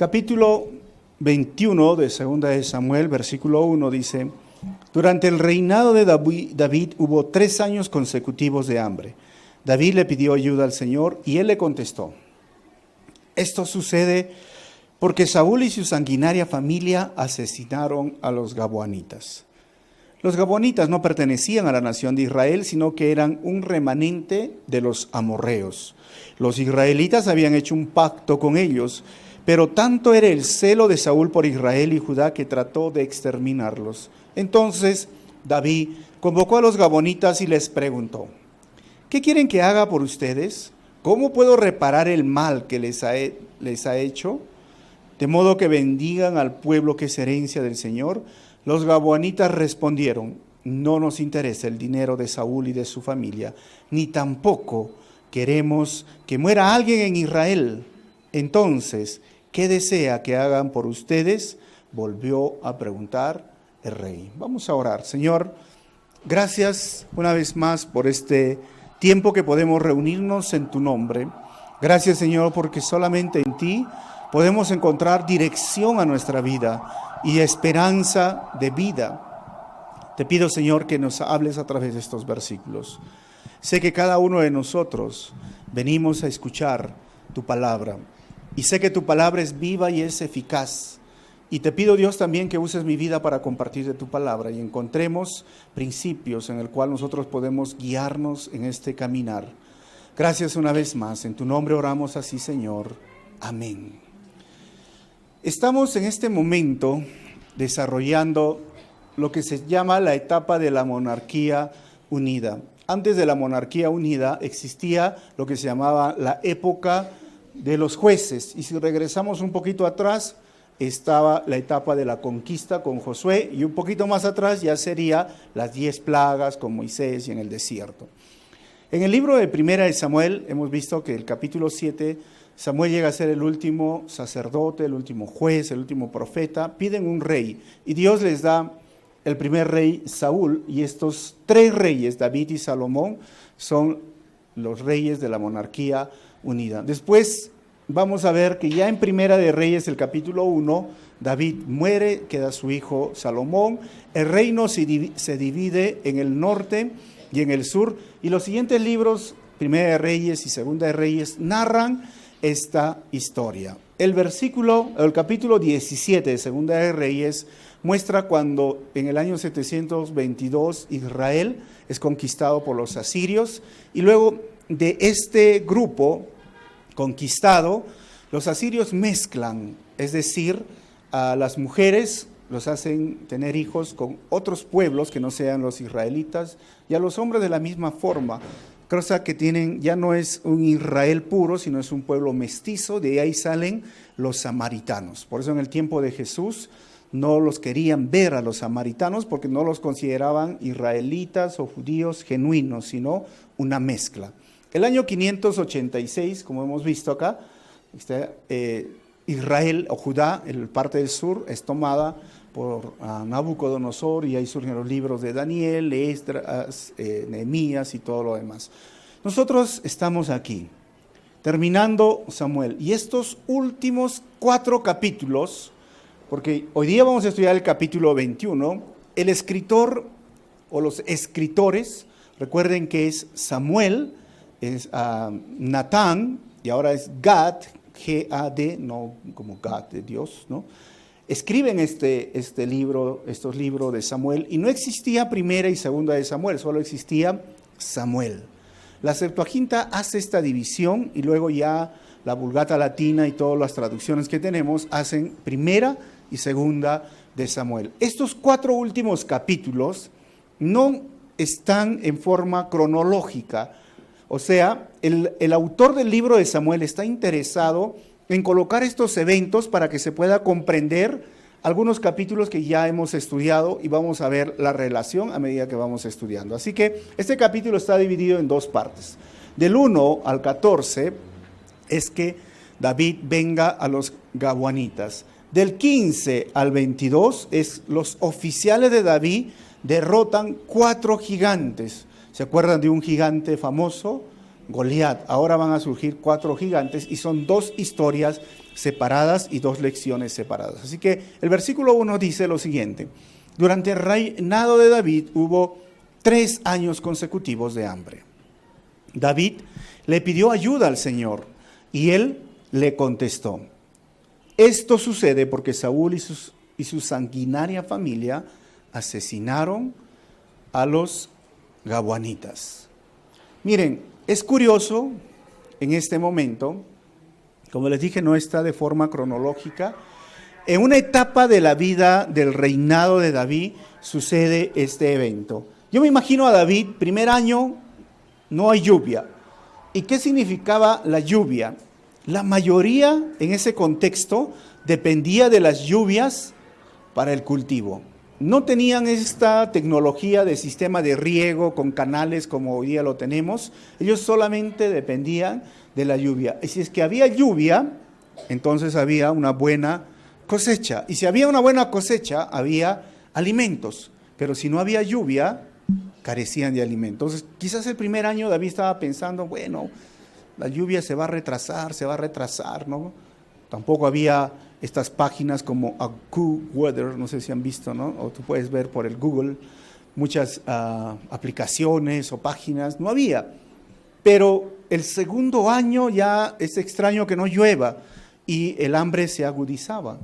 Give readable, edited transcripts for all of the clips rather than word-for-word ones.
capítulo 21 de Segunda de Samuel, versículo 1 dice: durante el reinado de David hubo 3 años consecutivos de hambre. David le pidió ayuda al Señor y él le contestó: esto sucede porque Saúl y su sanguinaria familia asesinaron a los gabaonitas. Los gabaonitas no pertenecían a la nación de Israel, sino que eran un remanente de los amorreos. Los israelitas habían hecho un pacto con ellos, pero tanto era el celo de Saúl por Israel y Judá que trató de exterminarlos. Entonces David convocó a los gabaonitas y les preguntó: ¿qué quieren que haga por ustedes? ¿Cómo puedo reparar el mal que les ha hecho? De modo que bendigan al pueblo que es herencia del Señor. Los gabaonitas respondieron: no nos interesa el dinero de Saúl y de su familia, ni tampoco queremos que muera alguien en Israel. Entonces, ¿qué desea que hagan por ustedes?, volvió a preguntar el rey. Vamos a orar. Señor, gracias una vez más por este tiempo que podemos reunirnos en tu nombre. Gracias, Señor, porque solamente en ti podemos encontrar dirección a nuestra vida y esperanza de vida. Te pido, Señor, que nos hables a través de estos versículos. Sé que cada uno de nosotros venimos a escuchar tu palabra, y sé que tu palabra es viva y es eficaz. Y te pido, Dios, también que uses mi vida para compartir de tu palabra y encontremos principios en el cual nosotros podemos guiarnos en este caminar. Gracias una vez más. En tu nombre oramos así, Señor. Amén. Estamos en este momento desarrollando lo que se llama la etapa de la monarquía unida. Antes de la monarquía unida existía lo que se llamaba la época de los jueces. Y si regresamos un poquito atrás, estaba la etapa de la conquista con Josué, y un poquito más atrás ya sería las 10 plagas con Moisés y en el desierto. En el libro de Primera de Samuel hemos visto que el capítulo 7, Samuel llega a ser el último sacerdote, el último juez, el último profeta. Piden un rey y Dios les da el primer rey, Saúl, y estos 3 reyes, David y Salomón, son los reyes de la monarquía unida. Después vamos a ver que ya en Primera de Reyes, el capítulo 1, David muere, queda su hijo Salomón. El reino se divide en el norte y en el sur, y los siguientes libros, Primera de Reyes y Segunda de Reyes, narran esta historia. El capítulo 17 de Segunda de Reyes muestra cuando en el año 722 Israel es conquistado por los asirios, y luego de este grupo conquistado, los asirios mezclan, es decir, a las mujeres los hacen tener hijos con otros pueblos que no sean los israelitas, y a los hombres de la misma forma, cosa que tienen, ya no es un Israel puro, sino es un pueblo mestizo. De ahí salen los samaritanos. Por eso en el tiempo de Jesús no los querían ver a los samaritanos, porque no los consideraban israelitas o judíos genuinos, sino una mezcla. El año 586, como hemos visto acá, Israel o Judá, en parte del sur, es tomada por Nabucodonosor, y ahí surgen los libros de Daniel, Esdras, Nehemías y todo lo demás. Nosotros estamos aquí, terminando Samuel, y estos últimos 4 capítulos, porque hoy día vamos a estudiar el capítulo 21, el escritor o los escritores, recuerden que es Samuel, es Natán, y ahora es Gad, G-A-D, no como Gad de Dios, ¿no? Escriben estos libros de Samuel, y no existía Primera y Segunda de Samuel, solo existía Samuel. La Septuaginta hace esta división, y luego ya la Vulgata Latina y todas las traducciones que tenemos hacen Primera y Segunda de Samuel. Estos 4 últimos capítulos no están en forma cronológica. O sea, el autor del libro de Samuel está interesado en colocar estos eventos para que se pueda comprender algunos capítulos que ya hemos estudiado, y vamos a ver la relación a medida que vamos estudiando. Así que este capítulo está dividido en 2 partes. Del 1 al 14 es que David venga a los gabaonitas. Del 15 al 22 es los oficiales de David derrotan 4 gigantes. ¿Se acuerdan de un gigante famoso? Goliat. Ahora van a surgir 4 gigantes, y son 2 historias separadas y 2 lecciones separadas. Así que el versículo 1 dice lo siguiente: durante el reinado de David hubo 3 años consecutivos de hambre. David le pidió ayuda al Señor y él le contestó. Esto sucede porque Saúl y su sanguinaria familia asesinaron a los gabaonitas. Miren, es curioso en este momento, como les dije, no está de forma cronológica. En una etapa de la vida del reinado de David sucede este evento. Yo me imagino a David, primer año, no hay lluvia. ¿Y qué significaba la lluvia? La mayoría en ese contexto dependía de las lluvias para el cultivo. No tenían esta tecnología de sistema de riego con canales como hoy día lo tenemos. Ellos solamente dependían de la lluvia. Y si es que había lluvia, entonces había una buena cosecha. Y si había una buena cosecha, había alimentos. Pero si no había lluvia, carecían de alimentos. Entonces, quizás el primer año David estaba pensando, bueno, la lluvia se va a retrasar, ¿no? Tampoco había estas páginas como AccuWeather, no sé si han visto, ¿no? O tú puedes ver por el Google muchas aplicaciones o páginas, no había. Pero el segundo año ya es extraño que no llueva y el hambre se agudizaba.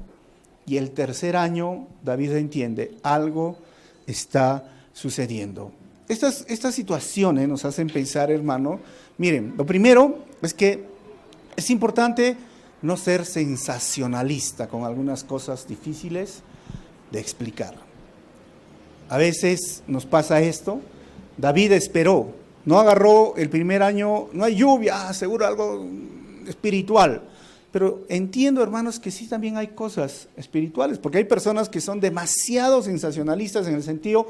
Y el tercer año David entiende, algo está sucediendo. Estas situaciones nos hacen pensar, hermano. Miren, lo primero es que es importante no ser sensacionalista con algunas cosas difíciles de explicar. A veces nos pasa esto. David esperó, no agarró el primer año, no hay lluvia, seguro algo espiritual. Pero entiendo, hermanos, que sí también hay cosas espirituales, porque hay personas que son demasiado sensacionalistas en el sentido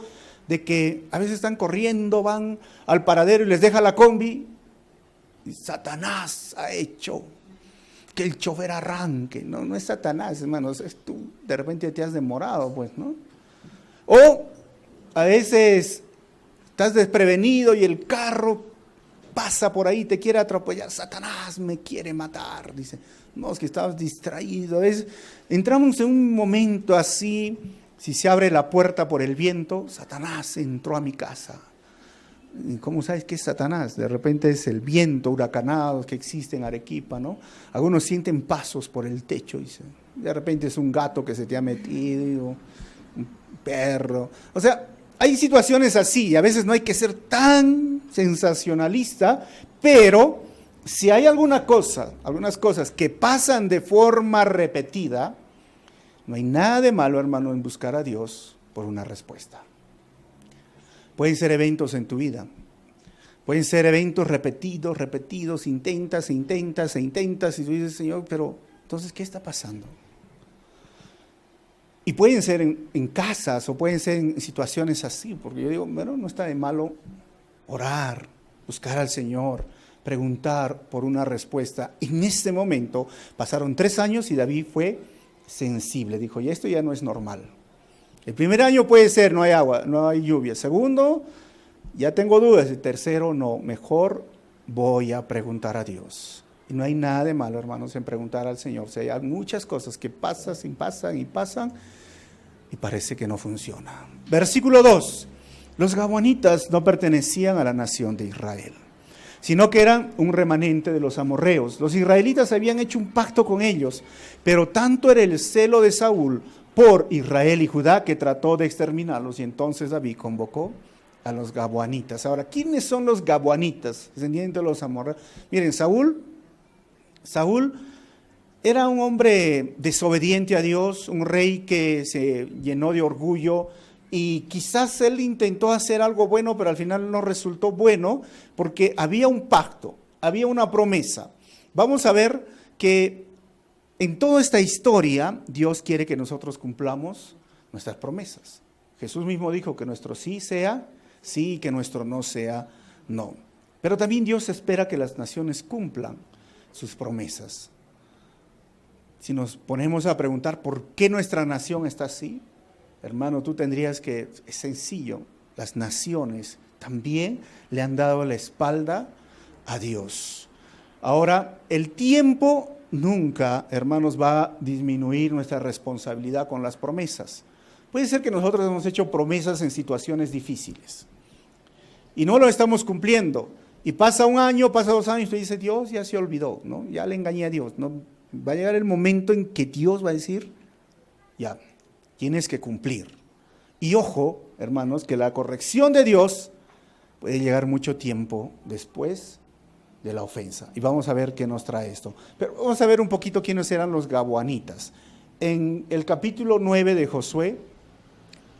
de que a veces están corriendo, van al paradero y les deja la combi, y Satanás ha hecho que el chofer arranque. No es Satanás, hermanos, es tú, de repente te has demorado, pues, ¿no? O a veces estás desprevenido y el carro pasa por ahí, te quiere atropellar, Satanás me quiere matar, dice. No, es que estabas distraído. A veces entramos en un momento así, si se abre la puerta por el viento, Satanás entró a mi casa. ¿Cómo sabes qué es Satanás? De repente es el viento huracanado que existe en Arequipa, ¿no? Algunos sienten pasos por el techo, dice. De repente es un gato que se te ha metido, un perro. O sea, hay situaciones así, a veces no hay que ser tan sensacionalista, pero si hay algunas cosas que pasan de forma repetida, no hay nada de malo, hermano, en buscar a Dios por una respuesta. Pueden ser eventos en tu vida, pueden ser eventos repetidos, intentas, y tú dices, Señor, pero entonces, ¿qué está pasando? Y pueden ser en casas o pueden ser en situaciones así, porque yo digo, bueno, no está de malo orar, buscar al Señor, preguntar por una respuesta. En este momento pasaron 3 años y David fue sensible, dijo, y esto ya no es normal. El primer año puede ser, no hay agua, no hay lluvia. Segundo, ya tengo dudas. El tercero, no, mejor voy a preguntar a Dios. Y no hay nada de malo, hermanos, en preguntar al Señor. O sea, hay muchas cosas que pasan y parece que no funciona. Versículo 2. Los gabaonitas no pertenecían a la nación de Israel, sino que eran un remanente de los amorreos. Los israelitas habían hecho un pacto con ellos, pero tanto era el celo de Saúl por Israel y Judá que trató de exterminarlos, y entonces David convocó a los gabaonitas. Ahora, ¿quiénes son los gabaonitas? Descendientes de los amorreos. Miren, Saúl era un hombre desobediente a Dios, un rey que se llenó de orgullo, y quizás él intentó hacer algo bueno, pero al final no resultó bueno, porque había un pacto, había una promesa. Vamos a ver que en toda esta historia, Dios quiere que nosotros cumplamos nuestras promesas. Jesús mismo dijo que nuestro sí sea sí y que nuestro no sea no. Pero también Dios espera que las naciones cumplan sus promesas. Si nos ponemos a preguntar por qué nuestra nación está así, hermano, tú tendrías que, es sencillo, las naciones también le han dado la espalda a Dios. Ahora, el tiempo nunca, hermanos, va a disminuir nuestra responsabilidad con las promesas. Puede ser que nosotros hemos hecho promesas en situaciones difíciles y no lo estamos cumpliendo. Y pasa un año, pasa 2 años, y usted dice, Dios ya se olvidó, ¿no? Ya le engañé a Dios, ¿no? Va a llegar el momento en que Dios va a decir, ya, tienes que cumplir. Y ojo, hermanos, que la corrección de Dios puede llegar mucho tiempo después de la ofensa. Y vamos a ver qué nos trae esto. Pero vamos a ver un poquito quiénes eran los gabaonitas. En el capítulo 9 de Josué,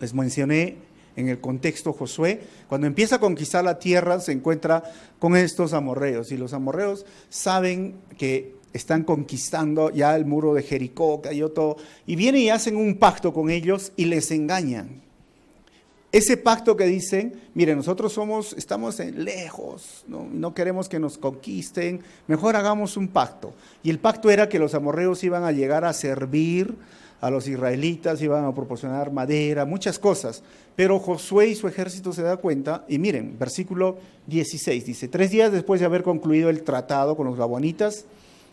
les mencioné en el contexto Josué, cuando empieza a conquistar la tierra se encuentra con estos amorreos. Y los amorreos saben que están conquistando ya el muro de Jericó, cayó todo. Y vienen y hacen un pacto con ellos y les engañan. Ese pacto que dicen, miren, nosotros estamos lejos, no queremos que nos conquisten, mejor hagamos un pacto. Y el pacto era que los amorreos iban a llegar a servir a los israelitas, iban a proporcionar madera, muchas cosas. Pero Josué y su ejército se da cuenta, y miren, versículo 16, dice, 3 días después de haber concluido el tratado con los gabaonitas,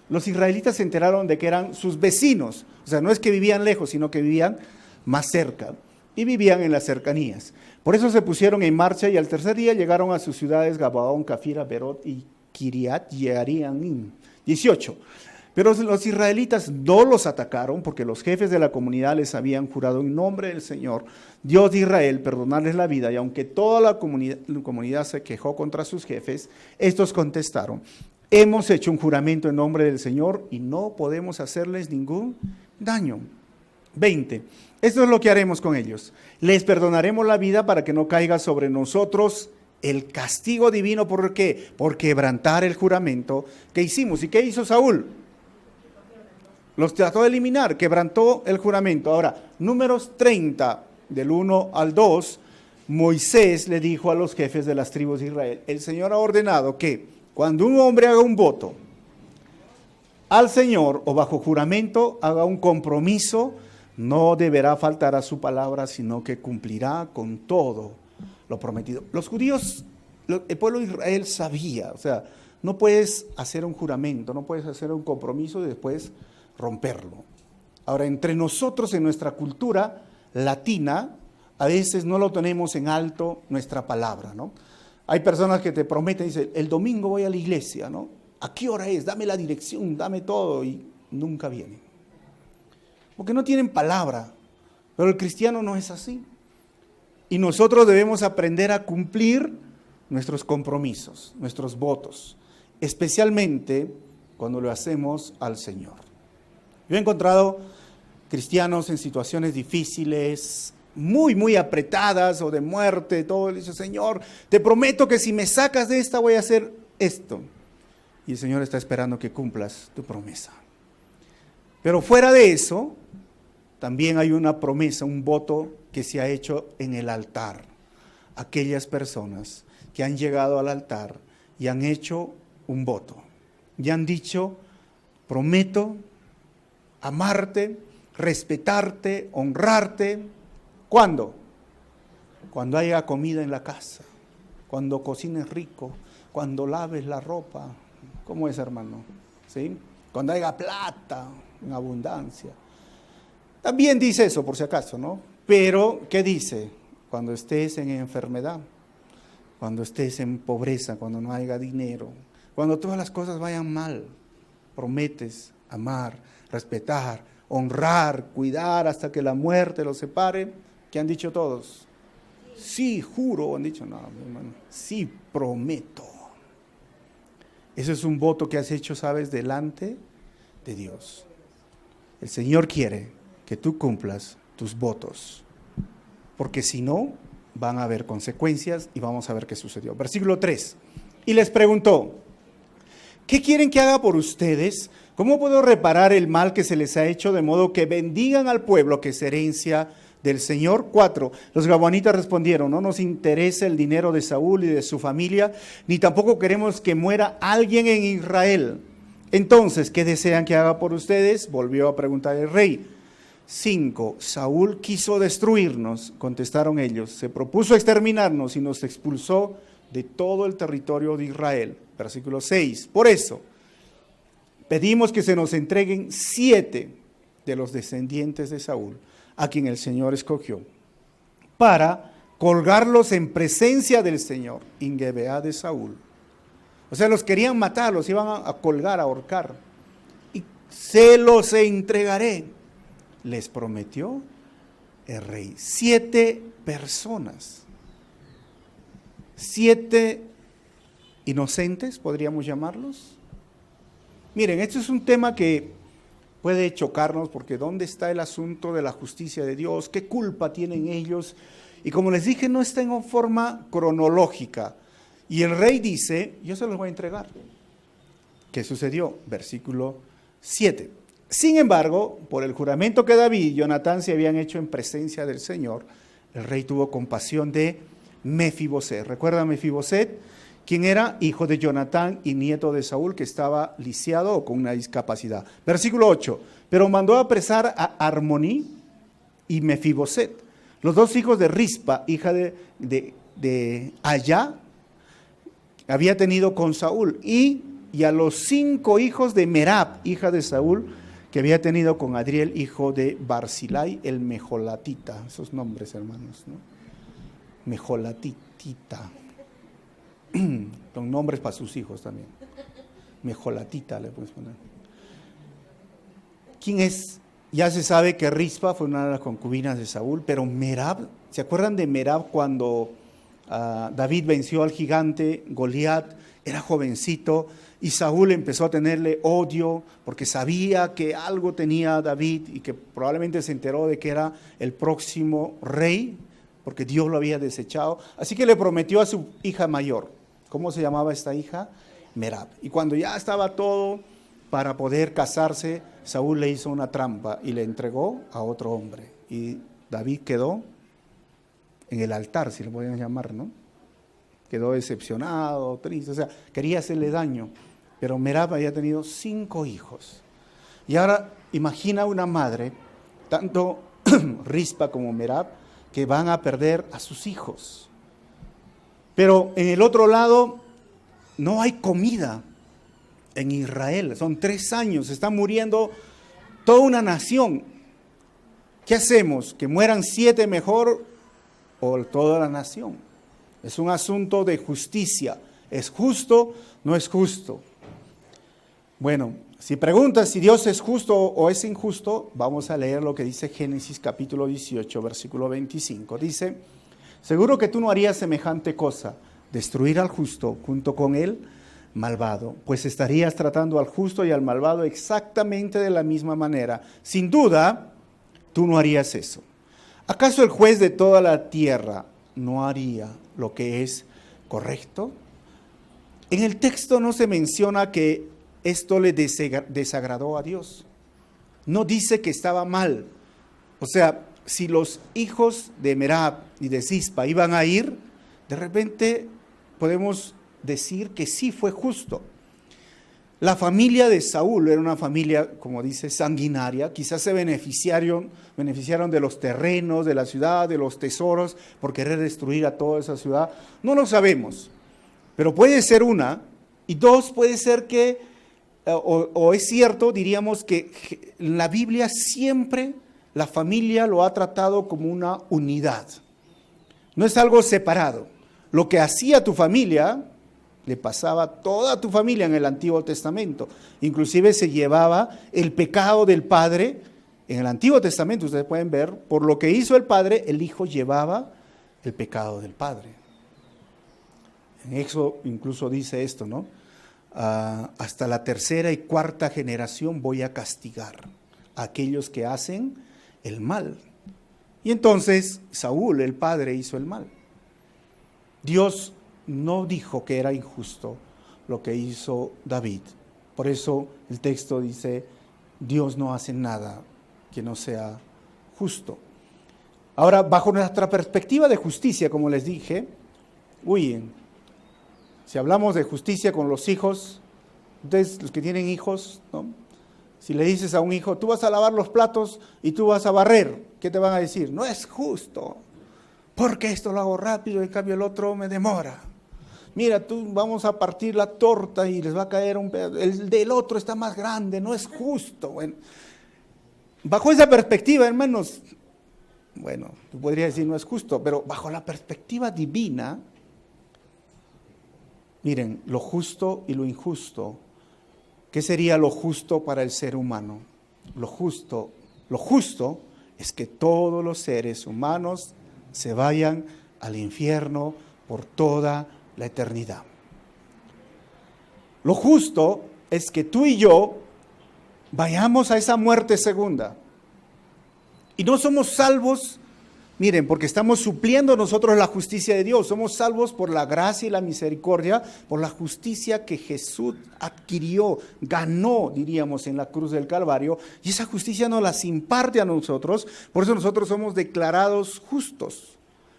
los israelitas se enteraron de que eran sus vecinos. O sea, no es que vivían lejos, sino que vivían más cerca. Y vivían en las cercanías. Por eso se pusieron en marcha y al tercer día llegaron a sus ciudades Gabaón, Cafira, Berot y Kiriat Yearim. 18. Pero los israelitas no los atacaron porque los jefes de la comunidad les habían jurado en nombre del Señor, Dios de Israel, perdonarles la vida. Y aunque toda la comunidad se quejó contra sus jefes, estos contestaron, hemos hecho un juramento en nombre del Señor y no podemos hacerles ningún daño. 20. Esto es lo que haremos con ellos. Les perdonaremos la vida para que no caiga sobre nosotros el castigo divino. ¿Por qué? Por quebrantar el juramento que hicimos. ¿Y qué hizo Saúl? Los trató de eliminar, quebrantó el juramento. Ahora, Números 30, del 1 al 2, Moisés le dijo a los jefes de las tribus de Israel, el Señor ha ordenado que cuando un hombre haga un voto al Señor o bajo juramento, haga un compromiso, no deberá faltar a su palabra, sino que cumplirá con todo lo prometido. Los judíos, el pueblo de Israel sabía, o sea, no puedes hacer un juramento, no puedes hacer un compromiso y después romperlo. Ahora, entre nosotros, en nuestra cultura latina, a veces no lo tenemos en alto nuestra palabra, ¿no? Hay personas que te prometen, dicen, el domingo voy a la iglesia, ¿no? ¿A qué hora es? Dame la dirección, dame todo, y nunca vienen. Porque no tienen palabra, pero el cristiano no es así. Y nosotros debemos aprender a cumplir nuestros compromisos, nuestros votos, especialmente cuando lo hacemos al Señor. Yo he encontrado cristianos en situaciones difíciles, muy apretadas o de muerte, todo, le dice, Señor, te prometo que si me sacas de esta voy a hacer esto. Y el Señor está esperando que cumplas tu promesa. Pero fuera de eso, también hay una promesa, un voto que se ha hecho en el altar. Aquellas personas que han llegado al altar y han hecho un voto. Y han dicho, prometo amarte, respetarte, honrarte. ¿Cuándo? Cuando haya comida en la casa, cuando cocines rico, cuando laves la ropa. ¿Cómo es, hermano? ¿Sí? Cuando haya plata en abundancia. También dice eso, por si acaso, ¿no? Pero, ¿qué dice? Cuando estés en enfermedad, cuando estés en pobreza, cuando no haya dinero, cuando todas las cosas vayan mal, prometes amar, respetar, honrar, cuidar hasta que la muerte los separe. ¿Qué han dicho todos? Sí, juro. Han dicho, no, mi hermano, sí, prometo. Eso es un voto que has hecho, ¿sabes? Delante de Dios. El Señor quiere que tú cumplas tus votos, porque si no, van a haber consecuencias y vamos a ver qué sucedió. Versículo 3. Y les preguntó, ¿qué quieren que haga por ustedes? ¿Cómo puedo reparar el mal que se les ha hecho de modo que bendigan al pueblo que es herencia del Señor? 4. Los gabaonitas respondieron, no nos interesa el dinero de Saúl y de su familia, ni tampoco queremos que muera alguien en Israel. Entonces, ¿qué desean que haga por ustedes? Volvió a preguntar el rey. 5. Saúl quiso destruirnos, contestaron ellos, se propuso exterminarnos y nos expulsó de todo el territorio de Israel. Versículo 6. Por eso, pedimos que se nos entreguen 7 de los descendientes de Saúl, a quien el Señor escogió, para colgarlos en presencia del Señor, en Gibeá de Saúl. O sea, los querían matar, los iban a colgar, a ahorcar. Y se los entregaré, les prometió el rey. 7 personas, 7 inocentes, podríamos llamarlos. Miren, esto es un tema que puede chocarnos, porque ¿dónde está el asunto de la justicia de Dios? ¿Qué culpa tienen ellos? Y como les dije, no está en forma cronológica. Y el rey dice, yo se los voy a entregar. ¿Qué sucedió? Versículo 7. Sin embargo, por el juramento que David y Jonatán se habían hecho en presencia del Señor, el rey tuvo compasión de Mefiboset. ¿Recuerda Mefiboset? ¿Quién era? Hijo de Jonatán y nieto de Saúl, que estaba lisiado o con una discapacidad. Versículo 8. Pero mandó a apresar a Armoní y Mefiboset, los 2 hijos de Rispa, hija de Ayá, había tenido con Saúl, y a los 5 hijos de Merab, hija de Saúl, que había tenido con Adriel, hijo de Barzilai, el Mejolatita. Esos nombres, hermanos, ¿no? Mejolatita. Son nombres para sus hijos también. Mejolatita le puedes poner. ¿Quién es? Ya se sabe que Rispa fue una de las concubinas de Saúl, pero Merab, ¿se acuerdan de Merab cuando David venció al gigante Goliat? Era jovencito y Saúl empezó a tenerle odio porque sabía que algo tenía David y que probablemente se enteró de que era el próximo rey, porque Dios lo había desechado. Así que le prometió a su hija mayor. ¿Cómo se llamaba esta hija? Merab. Y cuando ya estaba todo para poder casarse, Saúl le hizo una trampa y le entregó a otro hombre. Y David quedó en el altar, si lo podían llamar, ¿no? Quedó decepcionado, triste, o sea, quería hacerle daño. Pero Merab había tenido 5 hijos. Y ahora imagina una madre, tanto Rispa como Merab, que van a perder a sus hijos. Pero en el otro lado no hay comida en Israel. Son 3 años, está muriendo toda una nación. ¿Qué hacemos? ¿Que mueran 7 mejor o toda la nación? Es un asunto de justicia. ¿Es justo? ¿No es justo? Bueno, si preguntas si Dios es justo o es injusto, vamos a leer lo que dice Génesis capítulo 18, versículo 25. Dice: seguro que tú no harías semejante cosa, destruir al justo junto con el malvado, pues estarías tratando al justo y al malvado exactamente de la misma manera. Sin duda, tú no harías eso. ¿Acaso el juez de toda la tierra no haría lo que es correcto? En el texto no se menciona que esto le desagradó a Dios. No dice que estaba mal. O sea, si los hijos de Merab y de Rispa iban a ir, de repente podemos decir que sí fue justo. La familia de Saúl era una familia, como dice, sanguinaria. Quizás se beneficiaron de los terrenos, de la ciudad, de los tesoros, por querer destruir a toda esa ciudad. No lo sabemos, pero puede ser una. Y 2, puede ser que, o es cierto, diríamos que en la Biblia siempre la familia lo ha tratado como una unidad. No es algo separado. Lo que hacía tu familia le pasaba a toda tu familia en el Antiguo Testamento. Inclusive se llevaba el pecado del padre. En el Antiguo Testamento ustedes pueden ver, por lo que hizo el padre, el hijo llevaba el pecado del padre. En Éxodo incluso dice esto, ¿no? Hasta la 3ª y 4ª generación voy a castigar a aquellos que hacen el mal. Y entonces Saúl, el padre, hizo el mal. Dios no dijo que era injusto lo que hizo David. Por eso el texto dice, Dios no hace nada que no sea justo. Ahora, bajo nuestra perspectiva de justicia, como les dije, si hablamos de justicia con los hijos, ustedes los que tienen hijos, ¿no? Si le dices a un hijo, tú vas a lavar los platos y tú vas a barrer, ¿qué te van a decir? No es justo, porque esto lo hago rápido y en cambio el otro me demora. mira, tú vamos a partir la torta y les va a caer un pedazo, el del otro está más grande, no es justo. Bueno, bajo esa perspectiva, hermanos, bueno, tú podrías decir no es justo, pero bajo la perspectiva divina, miren, lo justo y lo injusto. ¿Qué sería lo justo para el ser humano? Lo justo es que todos los seres humanos se vayan al infierno por toda la eternidad. Lo justo es que tú y yo vayamos a esa muerte segunda. Y no somos salvos, miren, porque estamos supliendo nosotros la justicia de Dios. Somos salvos por la gracia y la misericordia, por la justicia que Jesús adquirió, ganó, diríamos, en la cruz del Calvario. Y esa justicia nos las imparte a nosotros. Por eso nosotros somos declarados justos.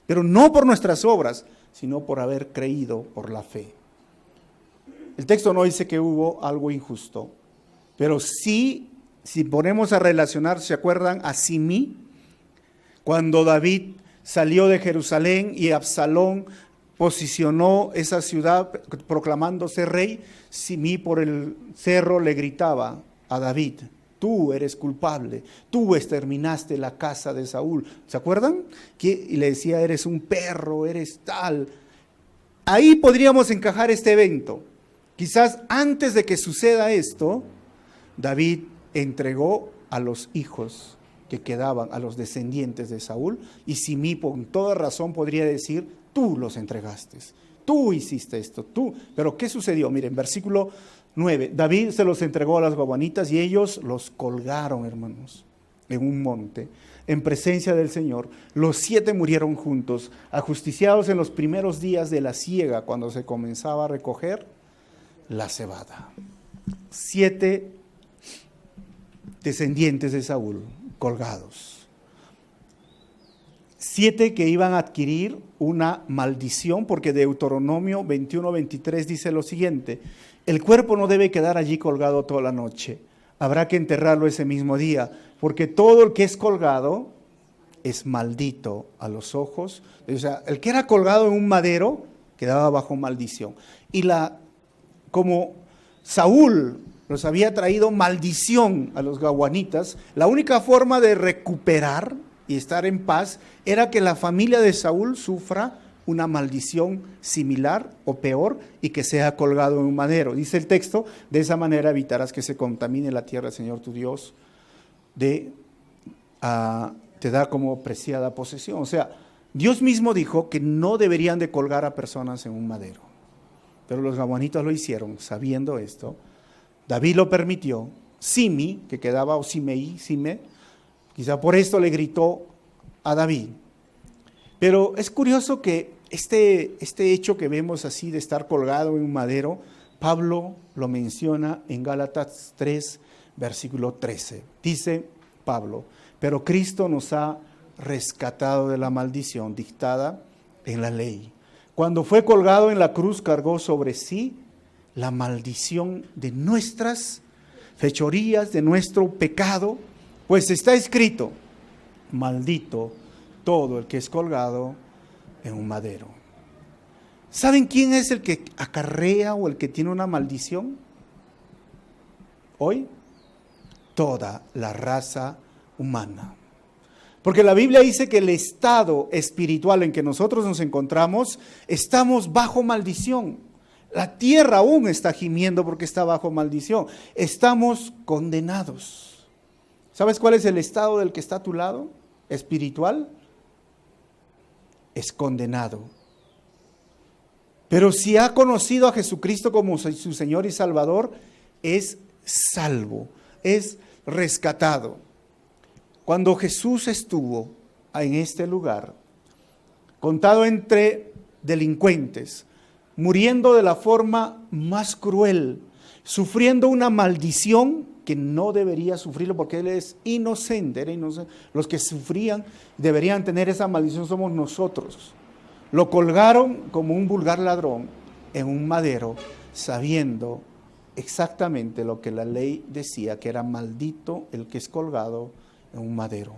Pero no por nuestras obras, sino por haber creído por la fe. El texto no dice que hubo algo injusto, pero sí, si ponemos a relacionar, ¿se acuerdan a Simí? Cuando David salió de Jerusalén y Absalón posicionó esa ciudad proclamándose rey, Simí por el cerro le gritaba a David: tú eres culpable, tú exterminaste la casa de Saúl. ¿Se acuerdan? Y le decía: eres un perro, eres tal. Ahí podríamos encajar este evento. Quizás antes de que suceda esto, David entregó a los hijos que quedaban, a los descendientes de Saúl, y Simí con toda razón podría decir: tú los entregaste, tú hiciste esto, tú. Pero ¿qué sucedió? Miren, versículo 9, David se los entregó a las gabaonitas y ellos los colgaron, hermanos, en un monte, en presencia del Señor. Los 7 murieron juntos, ajusticiados en los primeros días de la siega, cuando se comenzaba a recoger la cebada. 7 descendientes de Saúl colgados. 7 que iban a adquirir una maldición, porque Deuteronomio 21:23 dice lo siguiente: el cuerpo no debe quedar allí colgado toda la noche, habrá que enterrarlo ese mismo día, porque todo el que es colgado es maldito a los ojos. O sea, el que era colgado en un madero quedaba bajo maldición. Y como Saúl los había traído maldición a los gabaonitas, la única forma de recuperar y estar en paz era que la familia de Saúl sufra una maldición similar o peor y que sea colgado en un madero. Dice el texto: de esa manera evitarás que se contamine la tierra, Señor tu Dios, te da como preciada posesión. O sea, Dios mismo dijo que no deberían de colgar a personas en un madero. Pero los gabaonitas lo hicieron sabiendo esto. David lo permitió. Simei, que quedaba, o Simei, quizá por esto le gritó a David. Pero es curioso que este hecho que vemos así de estar colgado en un madero, Pablo lo menciona en Gálatas 3, versículo 13. Dice Pablo: pero Cristo nos ha rescatado de la maldición dictada en la ley. Cuando fue colgado en la cruz, cargó sobre sí la maldición de nuestras fechorías, de nuestro pecado, pues está escrito: maldito todo el que es colgado en un madero. ¿Saben quién es el que acarrea o el que tiene una maldición hoy? Toda la raza humana. Porque la Biblia dice que el estado espiritual en que nosotros nos encontramos, estamos bajo maldición. La tierra aún está gimiendo porque está bajo maldición. Estamos condenados. ¿Sabes cuál es el estado del que está a tu lado? Espiritual. Es condenado. Pero si ha conocido a Jesucristo como su Señor y Salvador, es salvo, es rescatado. Cuando Jesús estuvo en este lugar, contado entre delincuentes, muriendo de la forma más cruel, sufriendo una maldición que no debería sufrirlo porque Él es inocente, era inocente. Los que sufrían deberían tener esa maldición somos nosotros. Lo colgaron como un vulgar ladrón en un madero, sabiendo exactamente lo que la ley decía, que era maldito el que es colgado en un madero.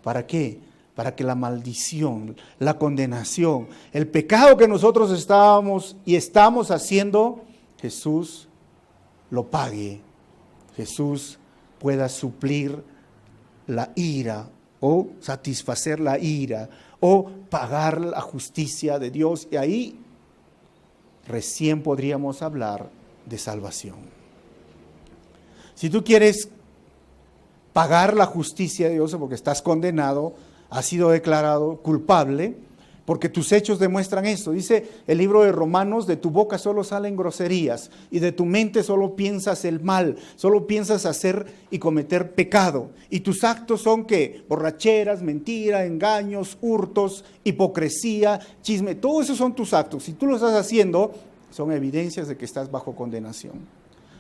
¿Para qué? para que la maldición, la condenación, el pecado que nosotros estábamos y estamos haciendo, Jesús lo pague. Jesús pueda suplir la ira o satisfacer la ira o pagar la justicia de Dios, y ahí recién podríamos hablar de salvación. Si tú quieres pagar la justicia de Dios porque estás condenado, has sido declarado culpable, porque tus hechos demuestran esto. Dice el libro de Romanos: de tu boca solo salen groserías y de tu mente solo piensas el mal, solo piensas hacer y cometer pecado. Y tus actos son ¿qué? Borracheras, mentira, engaños, hurtos, hipocresía, chisme. Todo eso son tus actos. Si tú lo estás haciendo, son evidencias de que estás bajo condenación.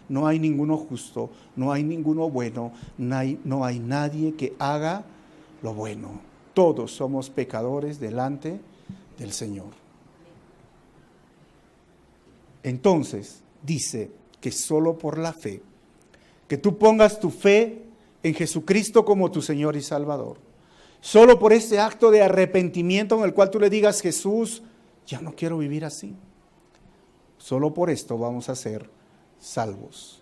No hay ninguno justo, no hay ninguno bueno, no hay nadie que haga lo bueno. Todos somos pecadores delante del Señor. Entonces, dice que solo por la fe, que tú pongas tu fe en Jesucristo como tu Señor y Salvador, solo por ese acto de arrepentimiento en el cual tú le digas: Jesús, ya no quiero vivir así. Solo por esto vamos a ser salvos.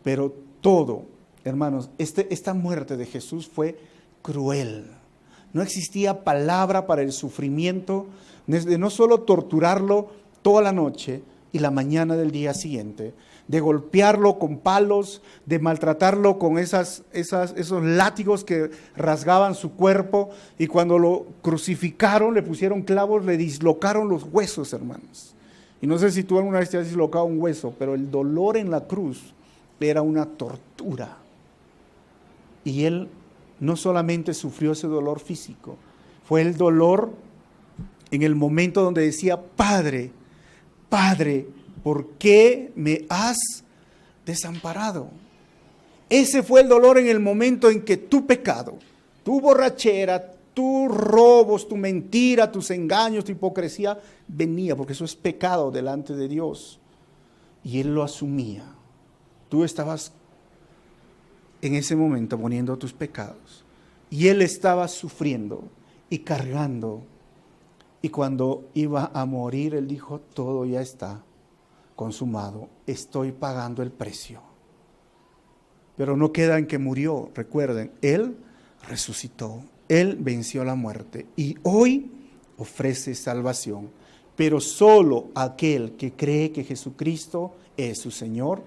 Pero todo, hermanos, esta muerte de Jesús fue cruel. No existía palabra para el sufrimiento, de no solo torturarlo toda la noche y la mañana del día siguiente, de golpearlo con palos, de maltratarlo con esos látigos que rasgaban su cuerpo, y cuando lo crucificaron, le pusieron clavos, le dislocaron los huesos, hermanos. Y no sé si tú alguna vez te has dislocado un hueso, pero el dolor en la cruz era una tortura. Y él no solamente sufrió ese dolor físico, fue el dolor en el momento donde decía: Padre, Padre, ¿por qué me has desamparado? Ese fue el dolor en el momento en que tu pecado, tu borrachera, tus robos, tu mentira, tus engaños, tu hipocresía venía, porque eso es pecado delante de Dios. Y Él lo asumía. Tú estabas en ese momento poniendo tus pecados, y Él estaba sufriendo y cargando. Y cuando iba a morir, Él dijo: todo ya está consumado, estoy pagando el precio. Pero no queda en que murió, recuerden, Él resucitó, Él venció la muerte y hoy ofrece salvación, pero solo aquel que cree que Jesucristo es su Señor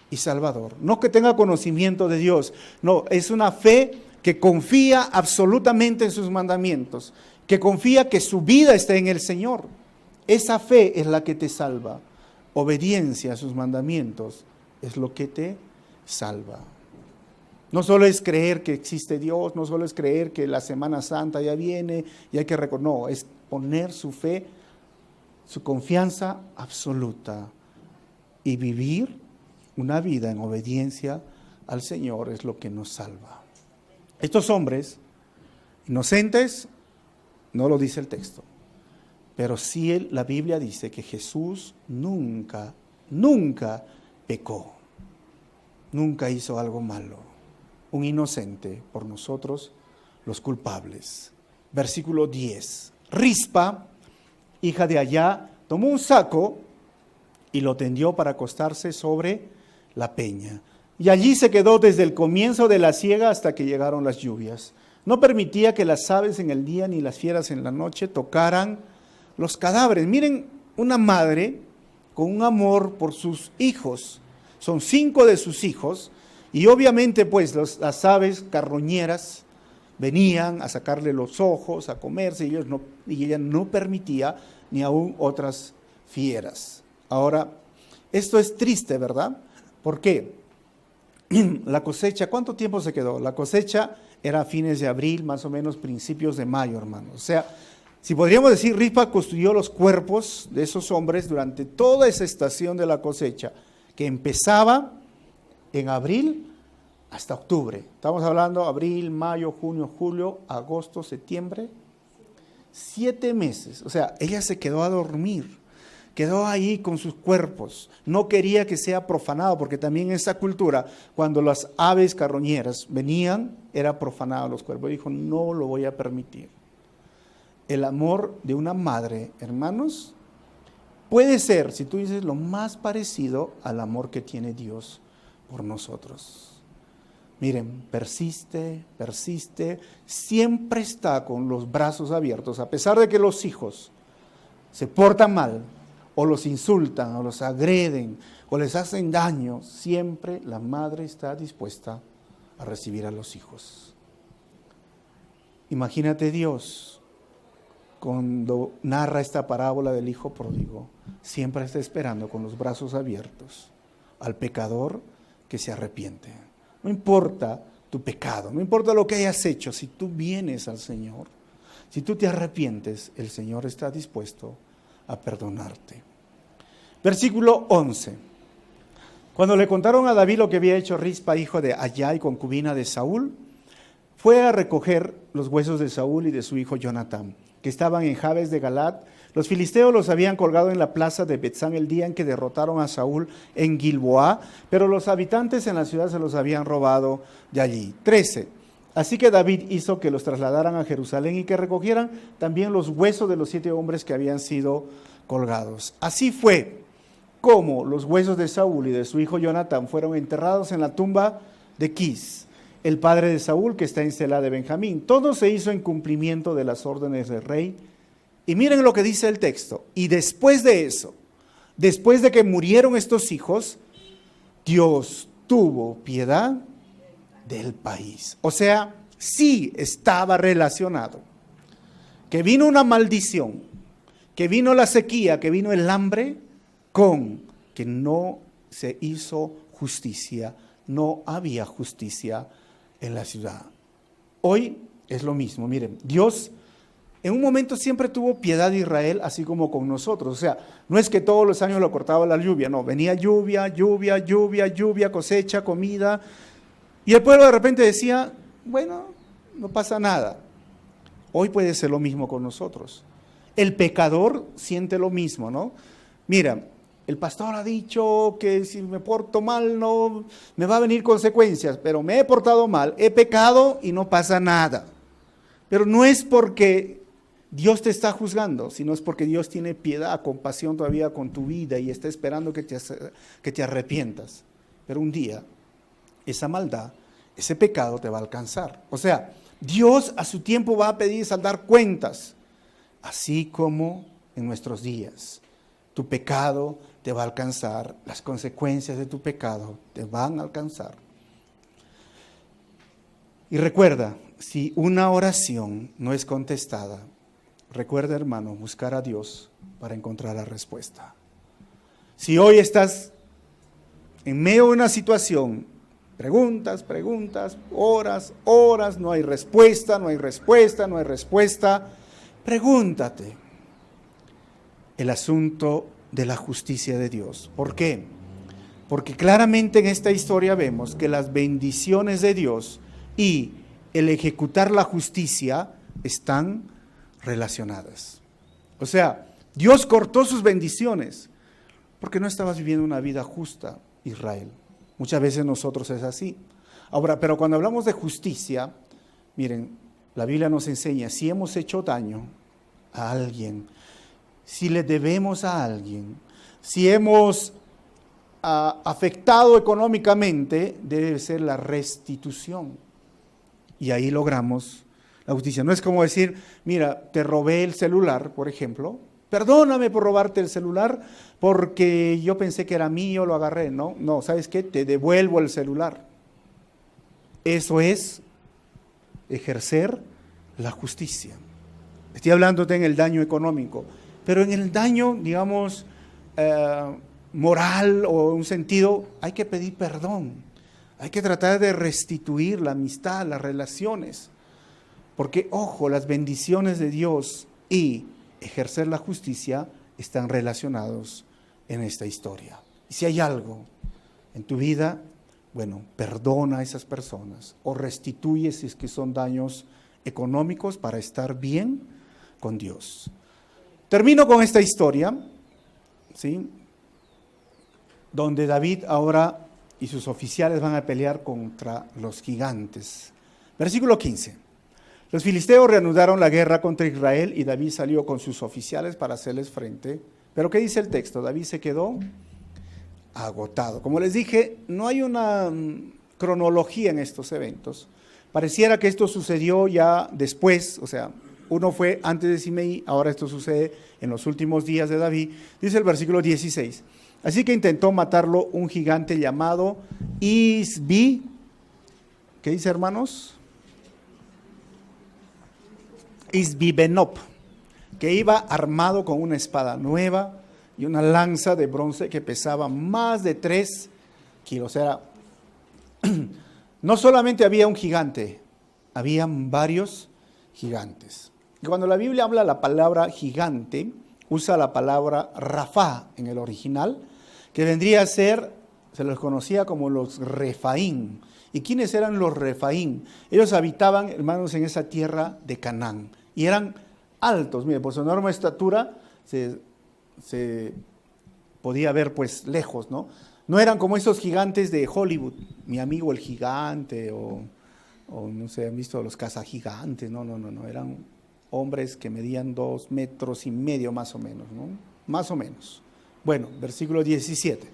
y Salvador. No que tenga conocimiento de Dios, no, es una fe que confía absolutamente en sus mandamientos, que confía que su vida está en el Señor. Esa fe es la que te salva. Obediencia a sus mandamientos es lo que te salva. No solo es creer que existe Dios, no solo es creer que la Semana Santa ya viene y hay que recordar, no, es poner su fe, su confianza absoluta y vivir una vida en obediencia al Señor es lo que nos salva. Estos hombres inocentes, no lo dice el texto, pero sí la Biblia dice que Jesús nunca pecó, nunca hizo algo malo. Un inocente por nosotros los culpables. Versículo 10. Rispa, hija de Ayá, tomó un saco y lo tendió para acostarse sobre la peña. Y allí se quedó desde el comienzo de la siega hasta que llegaron las lluvias. No permitía que las aves en el día ni las fieras en la noche tocaran los cadáveres. Miren, una madre con un amor por sus hijos. Son 5 de sus hijos. Y obviamente pues las aves carroñeras venían a sacarle los ojos, a comerse, y ella no permitía ni aún otras fieras. Ahora, esto es triste, ¿verdad? ¿Por qué? La cosecha, ¿cuánto tiempo se quedó? La cosecha era a fines de abril, más o menos principios de mayo, hermanos. O sea, si podríamos decir, Rispa construyó los cuerpos de esos hombres durante toda esa estación de la cosecha, que empezaba en abril hasta octubre. Estamos hablando abril, mayo, junio, julio, agosto, septiembre. 7 meses. O sea, ella se quedó a dormir. Quedó ahí con sus cuerpos. No quería que sea profanado, porque también en esa cultura, cuando las aves carroñeras venían, era profanado los cuerpos. Dijo, no lo voy a permitir. el amor de una madre, hermanos, puede ser, si tú dices, lo más parecido al amor que tiene Dios por nosotros. Miren, persiste, siempre está con los brazos abiertos, a pesar de que los hijos se portan mal, o los insultan, o los agreden, o les hacen daño, siempre la madre está dispuesta a recibir a los hijos. Imagínate Dios, cuando narra esta parábola del hijo pródigo, siempre está esperando con los brazos abiertos al pecador que se arrepiente. No importa tu pecado, no importa lo que hayas hecho, si tú vienes al Señor, si tú te arrepientes, el Señor está dispuesto a perdonarte. Versículo 11. Cuando le contaron a David lo que había hecho Rispa, hijo de Ayá y concubina de Saúl, fue a recoger los huesos de Saúl y de su hijo Jonatán, que estaban en Jabes de Galaad. Los filisteos los habían colgado en la plaza de Betzán el día en que derrotaron a Saúl en Gilboa, pero los habitantes en la ciudad se los habían robado de allí. 13. Así que David hizo que los trasladaran a Jerusalén y que recogieran también los huesos de los 7 hombres que habían sido colgados. Así fue como los huesos de Saúl y de su hijo Jonatán fueron enterrados en la tumba de Quis, el padre de Saúl, que está en Selá de Benjamín. Todo se hizo en cumplimiento de las órdenes del rey. Y miren lo que dice el texto. Y después de eso, después de que murieron estos hijos, Dios tuvo piedad del país. O sea, sí estaba relacionado. Que vino una maldición, que vino la sequía, que vino el hambre, con que no se hizo justicia, no había justicia en la ciudad. Hoy es lo mismo. Miren, Dios en un momento siempre tuvo piedad de Israel, así como con nosotros. O sea, no es que todos los años lo cortaba la lluvia, no, venía lluvia, cosecha, comida, y el pueblo de repente decía, bueno, no pasa nada. Hoy puede ser lo mismo con nosotros. El pecador siente lo mismo, ¿no? Mira, el pastor ha dicho que si me porto mal no me va a venir consecuencias, pero me he portado mal, he pecado y no pasa nada. Pero no es porque Dios te está juzgando, sino es porque Dios tiene piedad, compasión todavía con tu vida y está esperando que te arrepientas. Pero un día, esa maldad, ese pecado te va a alcanzar. O sea, Dios a su tiempo va a pedir saldar cuentas, así como en nuestros días. Tu pecado te va a alcanzar, las consecuencias de tu pecado te van a alcanzar. Y recuerda, si una oración no es contestada, recuerda, hermano, buscar a Dios para encontrar la respuesta. Si hoy estás en medio de una situación, preguntas, horas, no hay respuesta, pregúntate el asunto de la justicia de Dios. ¿Por qué? Porque claramente en esta historia vemos que las bendiciones de Dios y el ejecutar la justicia están relacionadas. O sea, Dios cortó sus bendiciones porque no estabas viviendo una vida justa, Israel. Muchas veces nosotros es así. Ahora, pero cuando hablamos de justicia, miren, la Biblia nos enseña, si hemos hecho daño a alguien, si le debemos a alguien, si hemos afectado económicamente, debe ser la restitución. Y ahí logramos la justicia. No es como decir, mira, te robé el celular, por ejemplo, perdóname por robarte el celular porque yo pensé que era mío, lo agarré. No, ¿sabes qué? Te devuelvo el celular. Eso es ejercer la justicia. Estoy hablándote en el daño económico, pero en el daño, digamos, moral o en un sentido, hay que pedir perdón. Hay que tratar de restituir la amistad, las relaciones. Porque, ojo, las bendiciones de Dios y ejercer la justicia están relacionados en esta historia. Y si hay algo en tu vida, bueno, perdona a esas personas o restituye si es que son daños económicos para estar bien con Dios. Termino con esta historia, ¿sí? Donde David ahora y sus oficiales van a pelear contra los gigantes. Versículo 15. Los filisteos reanudaron la guerra contra Israel y David salió con sus oficiales para hacerles frente. Pero ¿qué dice el texto? David se quedó agotado. Como les dije, no hay una cronología en estos eventos. Pareciera que esto sucedió ya después, o sea, uno fue antes de Simei, ahora esto sucede en los últimos días de David. Dice el versículo 16. Así que intentó matarlo un gigante llamado Isbi. ¿Qué dice, hermanos? Isbi-Benob, que iba armado con una espada nueva y una lanza de bronce que pesaba más de 3 kilos. O sea, no solamente había un gigante, habían varios gigantes. Y cuando la Biblia habla la palabra gigante, usa la palabra Rafá en el original, que vendría a ser, se los conocía como los Refaín. ¿Y quiénes eran los Refaín? Ellos habitaban, hermanos, en esa tierra de Canaán. Y eran altos, mire, por su enorme estatura se podía ver pues lejos, ¿no? No eran como esos gigantes de Hollywood, Mi Amigo el Gigante, o no sé, han visto los cazagigantes, no, eran hombres que medían 2,5 metros más o menos, ¿no? Más o menos. Bueno, versículo 17.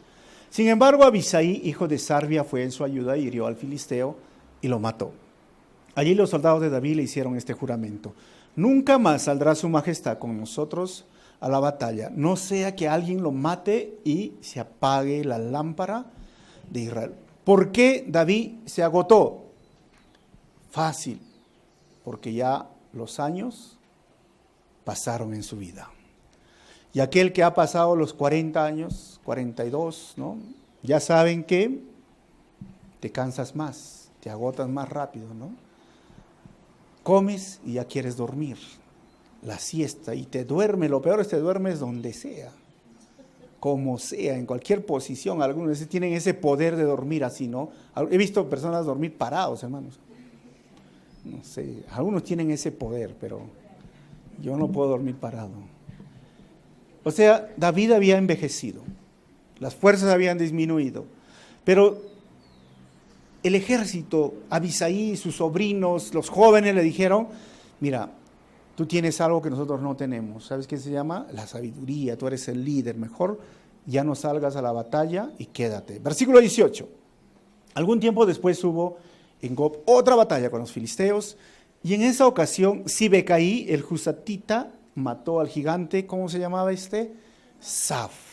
Sin embargo, Abisai, hijo de Sarbia, fue en su ayuda y hirió al filisteo y lo mató. Allí los soldados de David le hicieron este juramento: nunca más saldrá su majestad con nosotros a la batalla, no sea que alguien lo mate y se apague la lámpara de Israel. ¿Por qué David se agotó? Fácil, porque ya los años pasaron en su vida. Y aquel que ha pasado los 40 años, 42, ¿no? Ya saben que te cansas más, te agotas más rápido, ¿no? Comes y ya quieres dormir, la siesta, y te duermes. Lo peor es que te duermes donde sea, como sea, en cualquier posición. Algunos tienen ese poder de dormir así, ¿no? He visto personas dormir parados, hermanos. No sé, algunos tienen ese poder, pero yo no puedo dormir parado. O sea, David había envejecido, las fuerzas habían disminuido, pero el ejército, Abisai, sus sobrinos, los jóvenes le dijeron: mira, tú tienes algo que nosotros no tenemos. ¿Sabes qué se llama? La sabiduría. Tú eres el líder. Mejor ya no salgas a la batalla y quédate. Versículo 18. Algún tiempo después hubo en Gob otra batalla con los filisteos, y en esa ocasión Sibecaí, el Husatita, mató al gigante. ¿Cómo se llamaba este? Saf.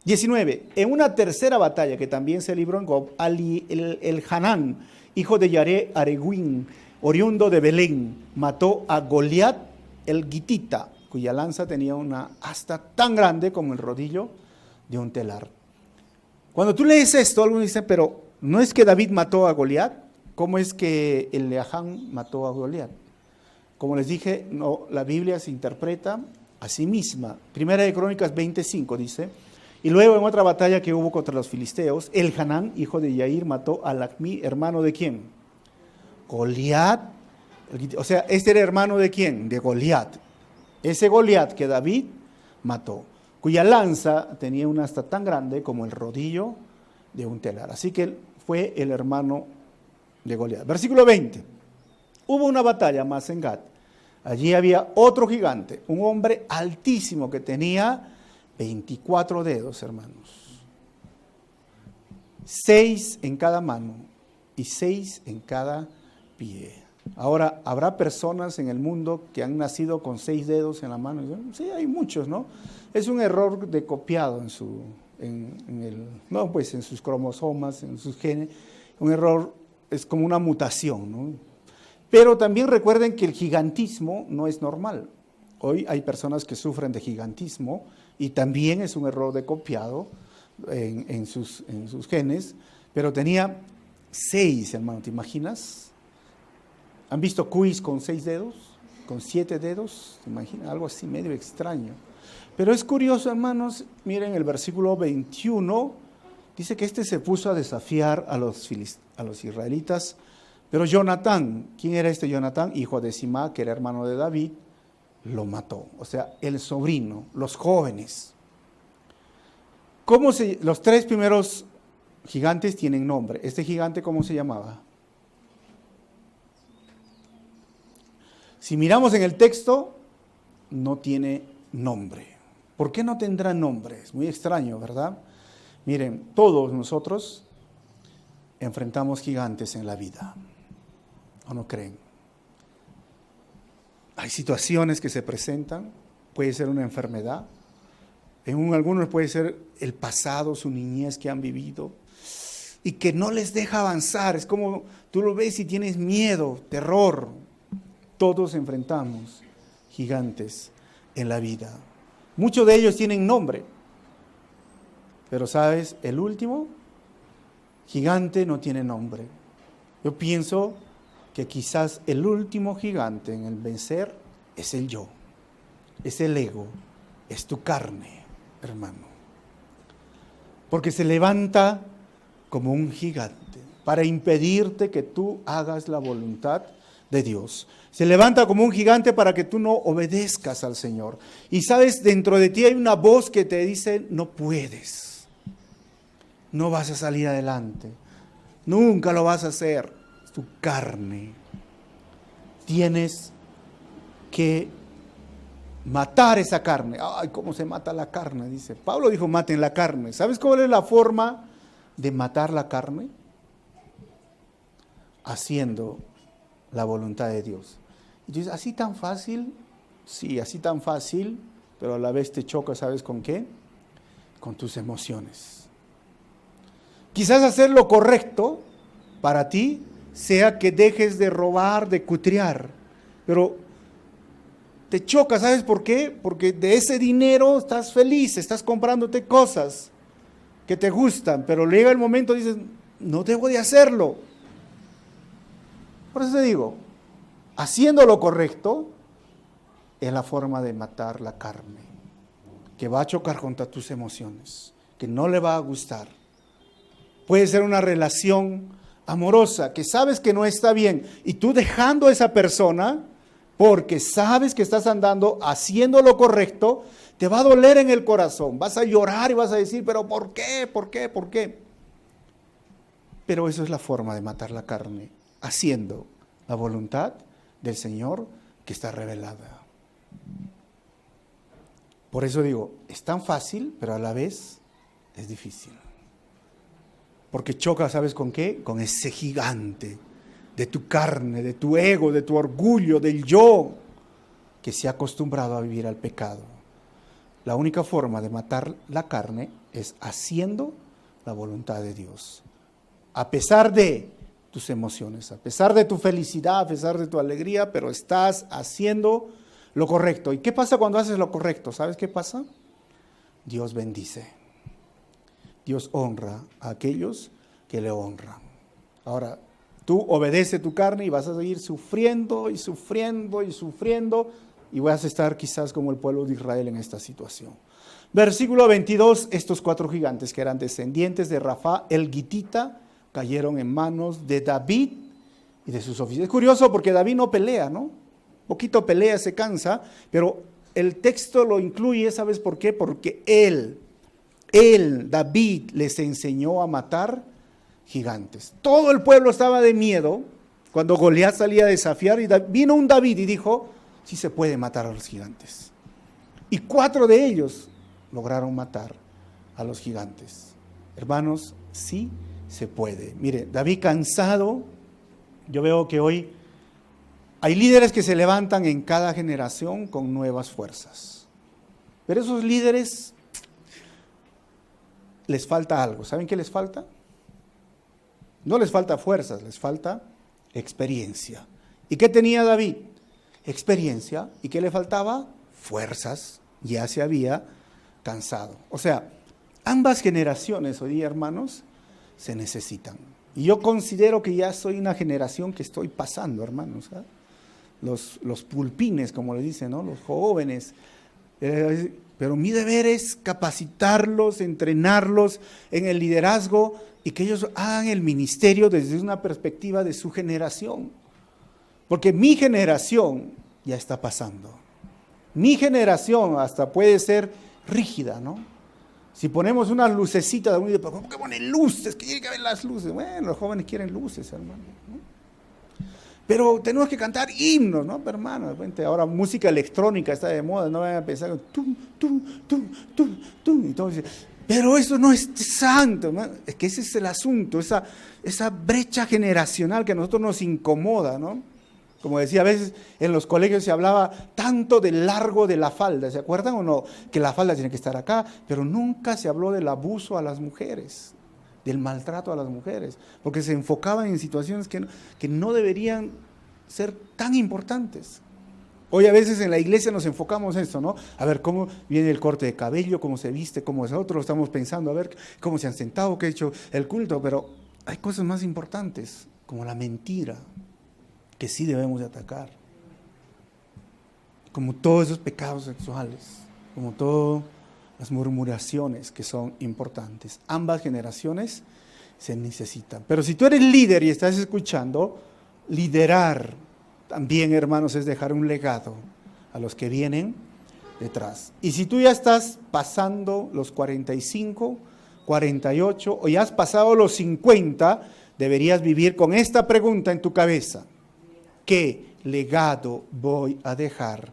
19. En una tercera batalla que también se libró en Gob, el Hanán, hijo de Yaré Areguín, oriundo de Belén, mató a Goliat el Gitita, cuya lanza tenía una asta tan grande como el rodillo de un telar. Cuando tú lees esto, algunos dicen: pero ¿no es que David mató a Goliat? ¿Cómo es que el Leahán mató a Goliat? Como les dije, no, la Biblia se interpreta a sí misma. Primera de Crónicas 25 dice: y luego en otra batalla que hubo contra los filisteos, el Hanán, hijo de Yair, mató a Lacmí, hermano de ¿quién? Goliat. O sea, este era hermano de ¿quién? De Goliat. Ese Goliat que David mató, cuya lanza tenía una asta tan grande como el rodillo de un telar. Así que fue el hermano de Goliat. Versículo 20. Hubo una batalla más en Gat. Allí había otro gigante, un hombre altísimo que tenía 24 dedos, hermanos. 6 en cada mano y 6 en cada pie. Ahora, ¿habrá personas en el mundo que han nacido con 6 dedos en la mano? Sí, hay muchos, ¿no? Es un error de copiado en sus cromosomas, en sus genes. Un error, es como una mutación, ¿no? Pero también recuerden que el gigantismo no es normal. Hoy hay personas que sufren de gigantismo y también es un error de copiado en sus genes, pero tenía 6, hermano, ¿te imaginas? ¿Han visto cuis con 6 dedos? ¿Con 7 dedos? ¿Te imaginas? Algo así medio extraño. Pero es curioso, hermanos, miren el versículo 21, dice que se puso a desafiar a los israelitas, pero Jonatán, ¿quién era este Jonatán? Hijo de Simá, que era hermano de David, lo mató. O sea, el sobrino, los jóvenes. Los 3 primeros gigantes tienen nombre. ¿Este gigante cómo se llamaba? Si miramos en el texto, no tiene nombre. ¿Por qué no tendrá nombre? Es muy extraño, ¿verdad? Miren, todos nosotros enfrentamos gigantes en la vida, ¿o no creen? Hay situaciones que se presentan, puede ser una enfermedad, en algunos puede ser el pasado, su niñez que han vivido, y que no les deja avanzar. Es como tú lo ves y tienes miedo, terror. Todos enfrentamos gigantes en la vida. Muchos de ellos tienen nombre, pero ¿sabes? El último gigante no tiene nombre. Yo pienso que quizás el último gigante en el vencer es el yo, es el ego, es tu carne, hermano. Porque se levanta como un gigante para impedirte que tú hagas la voluntad de Dios. Se levanta como un gigante para que tú no obedezcas al Señor. Y sabes, dentro de ti hay una voz que te dice, no puedes, no vas a salir adelante, nunca lo vas a hacer. Es tu carne. Tienes que matar esa carne. Ay, ¿cómo se mata la carne? Dice, Pablo dijo, maten la carne. ¿Sabes cuál es la forma de matar la carne? Haciendo la voluntad de Dios. Y dices, ¿así tan fácil? Sí, así tan fácil, pero a la vez te choca, ¿sabes con qué? Con tus emociones. Quizás hacer lo correcto para ti sea que dejes de robar, de cutrear, pero te choca, ¿sabes por qué? Porque de ese dinero estás feliz, estás comprándote cosas que te gustan, pero llega el momento y dices, no debo de hacerlo. Por eso te digo, haciendo lo correcto es la forma de matar la carne, que va a chocar contra tus emociones, que no le va a gustar. Puede ser una relación amorosa que sabes que no está bien y tú dejando a esa persona porque sabes que estás andando haciendo lo correcto, te va a doler en el corazón, vas a llorar y vas a decir, pero ¿por qué? ¿Por qué? ¿Por qué? Pero eso es la forma de matar la carne, haciendo la voluntad del Señor que está revelada. Por eso digo, es tan fácil, pero a la vez es difícil. Porque choca, ¿sabes con qué? Con ese gigante de tu carne, de tu ego, de tu orgullo, del yo, que se ha acostumbrado a vivir al pecado. La única forma de matar la carne es haciendo la voluntad de Dios. A pesar de tus emociones, a pesar de tu felicidad, a pesar de tu alegría, pero estás haciendo lo correcto. ¿Y qué pasa cuando haces lo correcto? ¿Sabes qué pasa? Dios bendice. Dios honra a aquellos que le honran. Ahora, tú obedece tu carne y vas a seguir sufriendo y sufriendo y sufriendo y vas a estar quizás como el pueblo de Israel en esta situación. Versículo 22, estos 4 gigantes que eran descendientes de Rafa, el gitita, cayeron en manos de David y de sus oficiales. Es curioso porque David no pelea, ¿no? Poquito pelea, se cansa, pero el texto lo incluye, ¿sabes por qué? Porque David les enseñó a matar gigantes. Todo el pueblo estaba de miedo cuando Goliat salía a desafiar y vino un David y dijo, sí se puede matar a los gigantes. Y 4 de ellos lograron matar a los gigantes. Hermanos, sí se puede. Mire, David cansado, yo veo que hoy hay líderes que se levantan en cada generación con nuevas fuerzas. Pero esos líderes les falta algo. ¿Saben qué les falta? No les falta fuerzas, les falta experiencia. ¿Y qué tenía David? Experiencia. ¿Y qué le faltaba? Fuerzas. Ya se había cansado. O sea, ambas generaciones hoy día, hermanos, se necesitan. Y yo considero que ya soy una generación que estoy pasando, hermanos. ¿Eh? Los pulpines, como le dicen, ¿no? Los jóvenes. Pero mi deber es capacitarlos, entrenarlos en el liderazgo y que ellos hagan el ministerio desde una perspectiva de su generación. Porque mi generación ya está pasando. Mi generación hasta puede ser rígida, ¿no? Si ponemos unas lucecitas, ¿por qué ponen luces? Que tiene que haber las luces. Bueno, los jóvenes quieren luces, hermano, ¿no? pero tenemos que cantar himnos, ¿no? Pero hermano, ahora música electrónica está de moda, no vayan a pensar, tum, tum, tum, tum, tum. Entonces, pero eso no es santo, ¿no? Es que ese es el asunto, esa brecha generacional que a nosotros nos incomoda, ¿no? Como decía, a veces en los colegios se hablaba tanto del largo de la falda, ¿se acuerdan o no? Que la falda tiene que estar acá, pero nunca se habló del abuso a las mujeres, del maltrato a las mujeres, porque se enfocaban en situaciones que no deberían ser tan importantes. Hoy a veces en la iglesia nos enfocamos en esto, ¿no? A ver cómo viene el corte de cabello, cómo se viste, cómo es otro, estamos pensando a ver cómo se han sentado, qué ha hecho el culto, pero hay cosas más importantes, como la mentira, que sí debemos de atacar, como todos esos pecados sexuales, como todas las murmuraciones que son importantes. Ambas generaciones se necesitan. Pero si tú eres líder y estás escuchando, liderar también, hermanos, es dejar un legado a los que vienen detrás. Y si tú ya estás pasando los 45, 48 o ya has pasado los 50, deberías vivir con esta pregunta en tu cabeza: ¿qué legado voy a dejar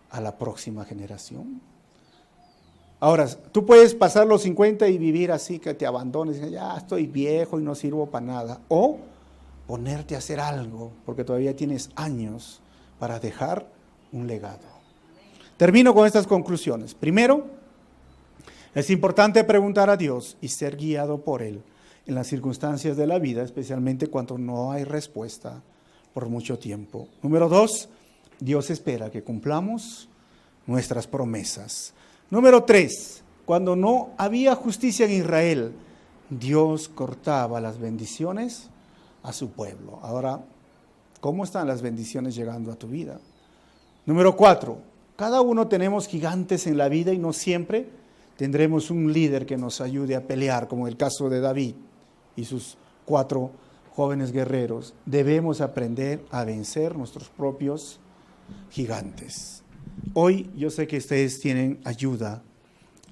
a la próxima generación? Ahora, tú puedes pasar los 50 y vivir así, que te abandones, ya estoy viejo y no sirvo para nada. O ponerte a hacer algo, porque todavía tienes años para dejar un legado. Termino con estas conclusiones. Primero, es importante preguntar a Dios y ser guiado por Él en las circunstancias de la vida, especialmente cuando no hay respuesta por mucho tiempo. Número 2, Dios espera que cumplamos nuestras promesas. Número 3, cuando no había justicia en Israel, Dios cortaba las bendiciones a su pueblo. Ahora, ¿cómo están las bendiciones llegando a tu vida? Número 4, cada uno tenemos gigantes en la vida y no siempre tendremos un líder que nos ayude a pelear, como el caso de David y sus 4 jóvenes guerreros. Debemos aprender a vencer nuestros propios gigantes. Hoy yo sé que ustedes tienen ayuda,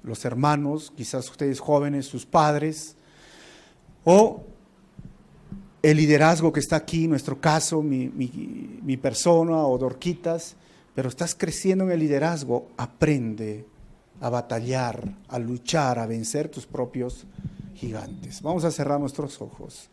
los hermanos, quizás ustedes jóvenes, sus padres, o el liderazgo que está aquí, en nuestro caso, mi persona o Dorquitas, pero estás creciendo en el liderazgo, aprende a batallar, a luchar, a vencer tus propios gigantes. Vamos a cerrar nuestros ojos.